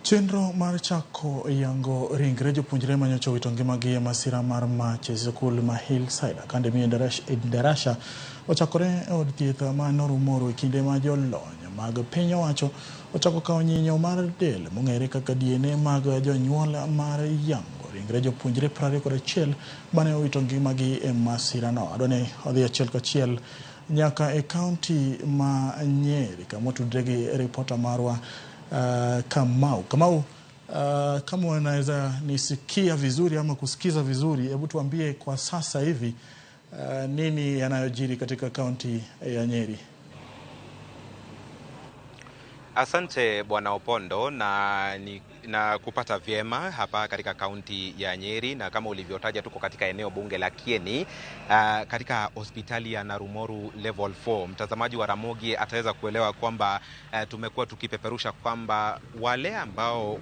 Chenro mar chako yango ringre jopuonjre manyocha wito ngimagi e masira mar mach e skul ma Hillside Academy e Ndarasha ochakore e od thieth ma Narumoru e kinde ma jolony mag piny owacho ochako kawo nyinyo mar del mong'ere kaka DNA mag jonyuol mar yango ringre jopuonjre 21 mane owito ngimagi e masirano. Adwani odhi achiel kachiel nyaka e kaunti ma Nyeri kama otudre gi ripota marwa Kamau, kama unaweza nisikia vizuri ama kusikiza vizuri, hebu tuambie kwa sasa hivi nini yanayojiri katika kaunti ya Nyeri? Asante Bwana Opondo, na kupata vyema hapa katika kaunti ya Nyeri, na kama ulivyotaja tuko katika eneo bunge la Kieni katika hospitali ya Narumoru level 4. Mtazamaji wa Ramogi ataweza kuelewa kwamba tumekuwa tukipeperusha kwamba wale ambao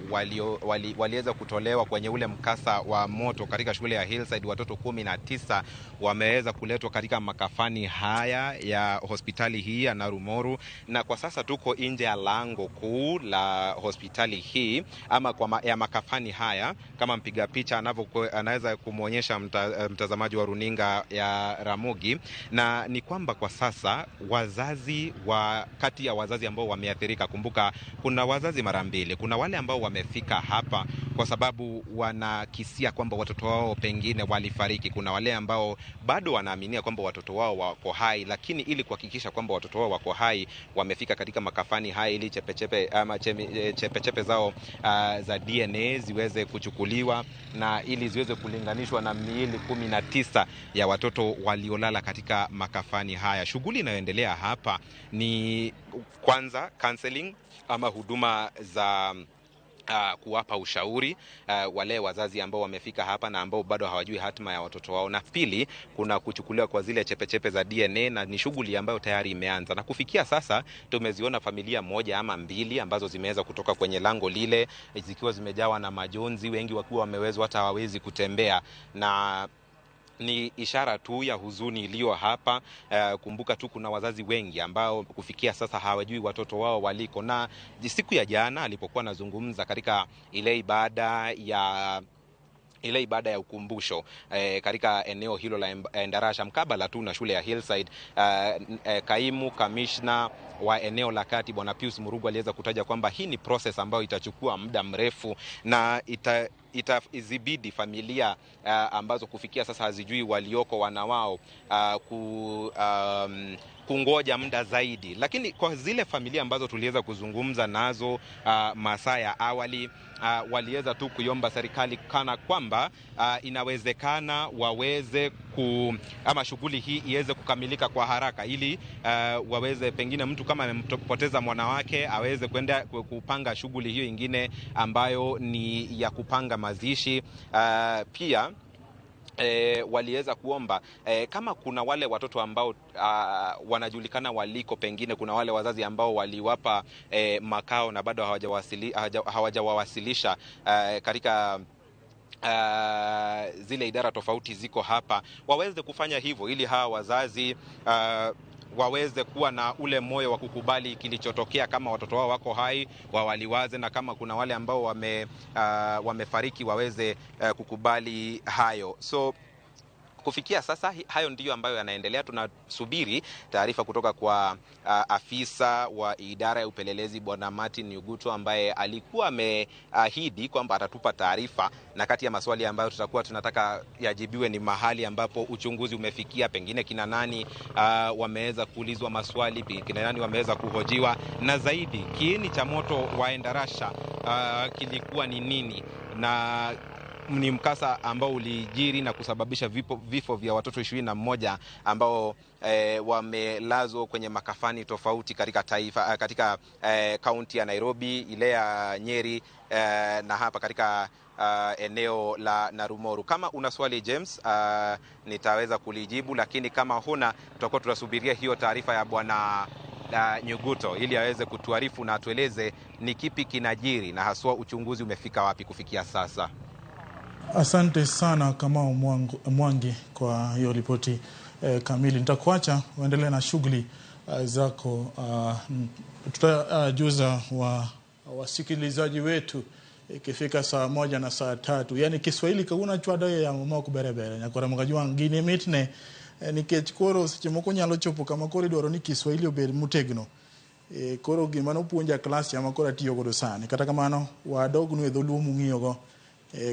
waliweza kutolewa kwenye ule mkasa wa moto katika shule ya Hillside, watoto 19 wameweza kuletwa katika makafani haya ya hospitali hii ya Narumoru, na kwa sasa tuko nje ya lango kuu la hospitali hii ama ya makafani haya, kama mpiga picha anaweza kumuonyesha mtazamaji wa runinga ya Ramogi. Na ni kwamba kwa sasa kati ya wazazi ambao wameathirika, kumbuka kuna wazazi mara mbili. Kuna wale ambao wamefika hapa kwa sababu wanakisia kwamba watoto wao pengine walifariki. Kuna wale ambao bado wanaaminia kwamba watoto wao wako hai, lakini ili kuhakikisha kwamba watoto wao wako hai wamefika katika makafani haya ili chepechepe zao za DNA ziweze kuchukuliwa na ili ziweze kulinganishwa na miili 19 ya watoto waliolala katika makafani haya. Shughuli inayoendelea hapa ni kwanza counseling ama huduma za kuwapa ushauri wale wazazi ambao wamefika hapa na ambao bado hawajui hatima ya watoto wao, na pili kuna kuchukuliwa kwa zile chepechepe za DNA, na ni shughuli ambayo tayari imeanza. Na kufikia sasa tumeziona familia moja ama mbili ambazo zimeweza kutoka kwenye lango lile zikiwa zimejawa na majonzi, wengi wakiwa wamewezwa hata hawawezi kutembea, na ni ishara tu ya huzuni iliyo hapa. Kumbuka tu kuna wazazi wengi ambao kufikia sasa hawajui watoto wao waliko, na siku ya jana alipokuwa nazungumza katika ile ibada ya ukumbusho katika eneo hilo la Ndarasha mkabala tu na shule ya Hillside, kaimu kamishna wa eneo la kati Bwana Pius Murugu aliweza kutaja kwamba hii ni process ambayo itachukua muda mrefu, na itazibidi familia ambazo kufikia sasa hazijui walioko wana wao kungoja muda zaidi. Lakini kwa zile familia ambazo tuliweza kuzungumza nazo masaa ya awali, waliweza tu kuiomba serikali kana kwamba inawezekana waweze ama shughuli hii iweze kukamilika kwa haraka, ili waweze pengine mtu kama amempoteza mwana wake aweze kwenda kupanga shughuli hiyo ingine ambayo ni ya kupanga mazishi. Pia waliweza kuomba kama kuna wale watoto ambao wanajulikana waliko, pengine kuna wale wazazi ambao waliwapa makao na bado hawajawawasilisha katika zile idara tofauti ziko hapa, waweze kufanya hivyo ili hawa wazazi waweze kuwa na ule moyo wa kukubali kilichotokea. Kama watoto wao wako hai wawaliwaze, na kama kuna wale ambao wamefariki waweze kukubali hayo. So kufikia sasa hayo ndiyo ambayo yanaendelea. Tunasubiri taarifa kutoka kwa afisa wa idara ya upelelezi Bwana Martin Nyuguto, ambaye alikuwa ameahidi kwamba atatupa taarifa, na kati ya maswali ambayo tutakuwa tunataka yajibiwe ni mahali ambapo uchunguzi umefikia, pengine kina nani wameweza kuulizwa maswali, kina nani wameweza kuhojiwa, na zaidi kiini cha moto wa Ndarasha kilikuwa ni nini, na ni mkasa ambao ulijiri na kusababisha vifo vya watoto 21 ambao wamelazwa kwenye makafani tofauti katika kaunti ya Nairobi, ile ya Nyeri, na hapa katika eneo la Narumoru. Kama una swali James, nitaweza kulijibu, lakini kama huna tutakuwa tunasubiria hiyo taarifa ya Bwana Nyuguto ili aweze kutuarifu na atueleze ni kipi kinajiri na haswa uchunguzi umefika wapi kufikia sasa. Asante sana Kamau Mwangi kwa hiyo ripoti kamili. Nitakuacha uendelee na shughuli zako. Tutajuza wasikilizaji wetu ikifika saa 1 na saa 3. Yani Kiswahili kauna chwada ya mama kuberebere nyakora mkajua ngine mitne nikech koro seche moko nyalo chopo kama koro idwaro ni Kiswahili obed mutegno. Koro gima no puonja class ya makora tiyo godo sani. Kata kamano wadognu e dholuo mung'iyo go.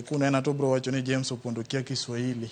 Kunena to bro wacho ni James Opondo kia Kiswahili.